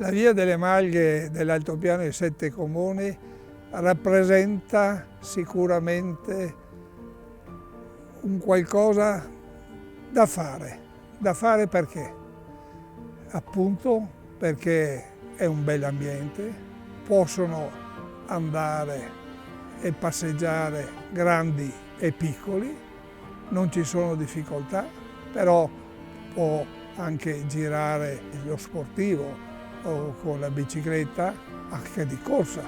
La via delle Malghe dell'Altopiano dei Sette Comuni rappresenta sicuramente un qualcosa da fare perché? Appunto perché è un bel ambiente, possono andare e passeggiare grandi e piccoli, non ci sono difficoltà, però può anche girare lo sportivo o con la bicicletta, anche di corsa.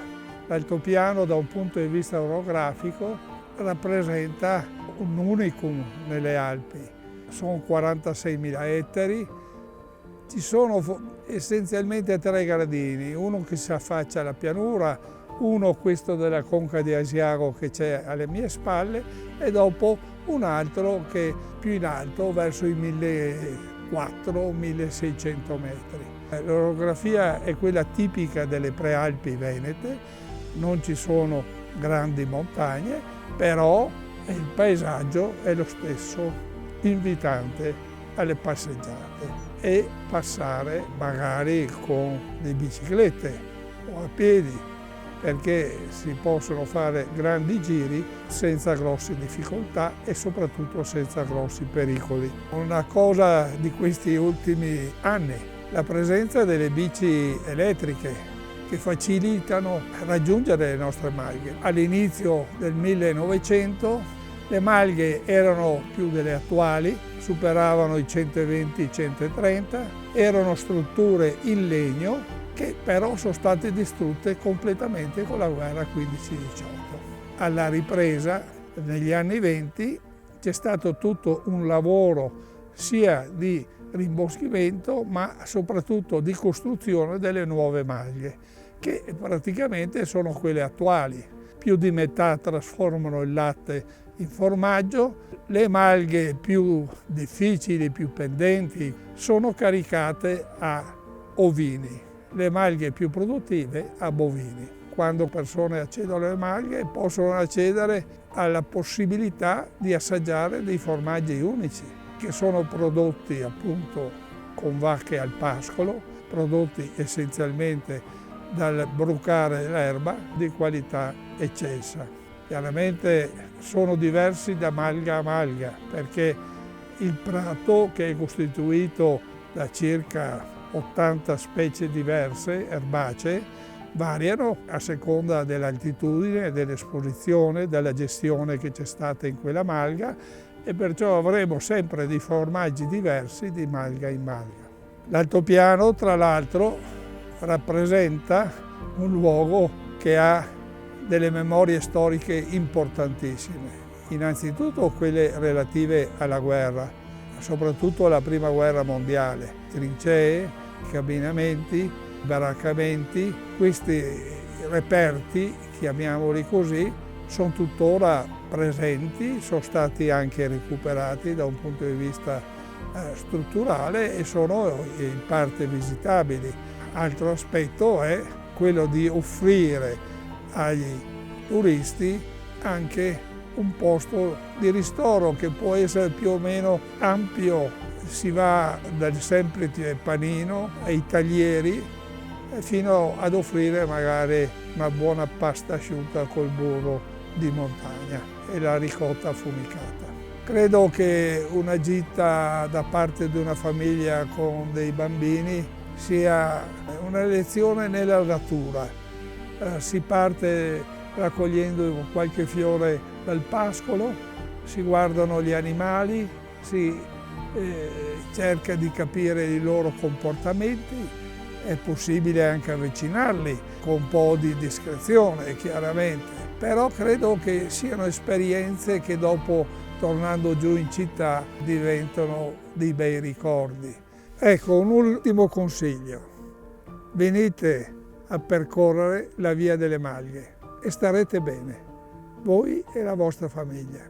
L'altopiano da un punto di vista orografico rappresenta un unicum nelle Alpi. Sono 46.000 ettari, ci sono essenzialmente tre gradini, uno che si affaccia alla pianura, uno questo della conca di Asiago che c'è alle mie spalle e dopo un altro che è più in alto verso i 1.400-1.600 metri. L'orografia è quella tipica delle prealpi venete, non ci sono grandi montagne, però il paesaggio è lo stesso, invitante alle passeggiate e passare magari con le biciclette o a piedi, perché si possono fare grandi giri senza grosse difficoltà e soprattutto senza grossi pericoli. Una cosa di questi ultimi anni, la presenza delle bici elettriche che facilitano raggiungere le nostre malghe. All'inizio del 1900 le malghe erano più delle attuali, superavano i 120-130, erano strutture in legno che però sono state distrutte completamente con la guerra 15-18. Alla ripresa, negli anni 20, c'è stato tutto un lavoro sia di rimboschimento ma soprattutto di costruzione delle nuove maglie, che praticamente sono quelle attuali. Più di metà trasformano il latte in formaggio, le malghe più difficili, più pendenti, sono caricate a ovini, le malghe più produttive a bovini. Quando persone accedono alle malghe possono accedere alla possibilità di assaggiare dei formaggi unici, che sono prodotti appunto con vacche al pascolo, prodotti essenzialmente dal brucare l'erba di qualità eccelsa. Chiaramente sono diversi da malga a malga, perché il prato, che è costituito da circa 80 specie diverse, erbacee, variano a seconda dell'altitudine, dell'esposizione, della gestione che c'è stata in quella malga, e perciò avremo sempre dei formaggi diversi di malga in malga. L'altopiano, tra l'altro, rappresenta un luogo che ha delle memorie storiche importantissime. Innanzitutto quelle relative alla guerra, soprattutto alla Prima Guerra Mondiale. Trincee, cabinamenti, baraccamenti, questi reperti, chiamiamoli così, sono tuttora presenti, sono stati anche recuperati da un punto di vista strutturale e sono in parte visitabili. Altro aspetto è quello di offrire agli turisti anche un posto di ristoro che può essere più o meno ampio. Si va dal semplice panino ai taglieri fino ad offrire magari una buona pasta asciutta col burro di montagna e la ricotta affumicata. Credo che una gita da parte di una famiglia con dei bambini sia una lezione nella natura. Si parte raccogliendo qualche fiore dal pascolo, si guardano gli animali, si cerca di capire i loro comportamenti, è possibile anche avvicinarli con un po' di discrezione, chiaramente. Però credo che siano esperienze che dopo, tornando giù in città, diventano dei bei ricordi. Ecco, un ultimo consiglio. Venite a percorrere la via delle Malghe e starete bene, voi e la vostra famiglia.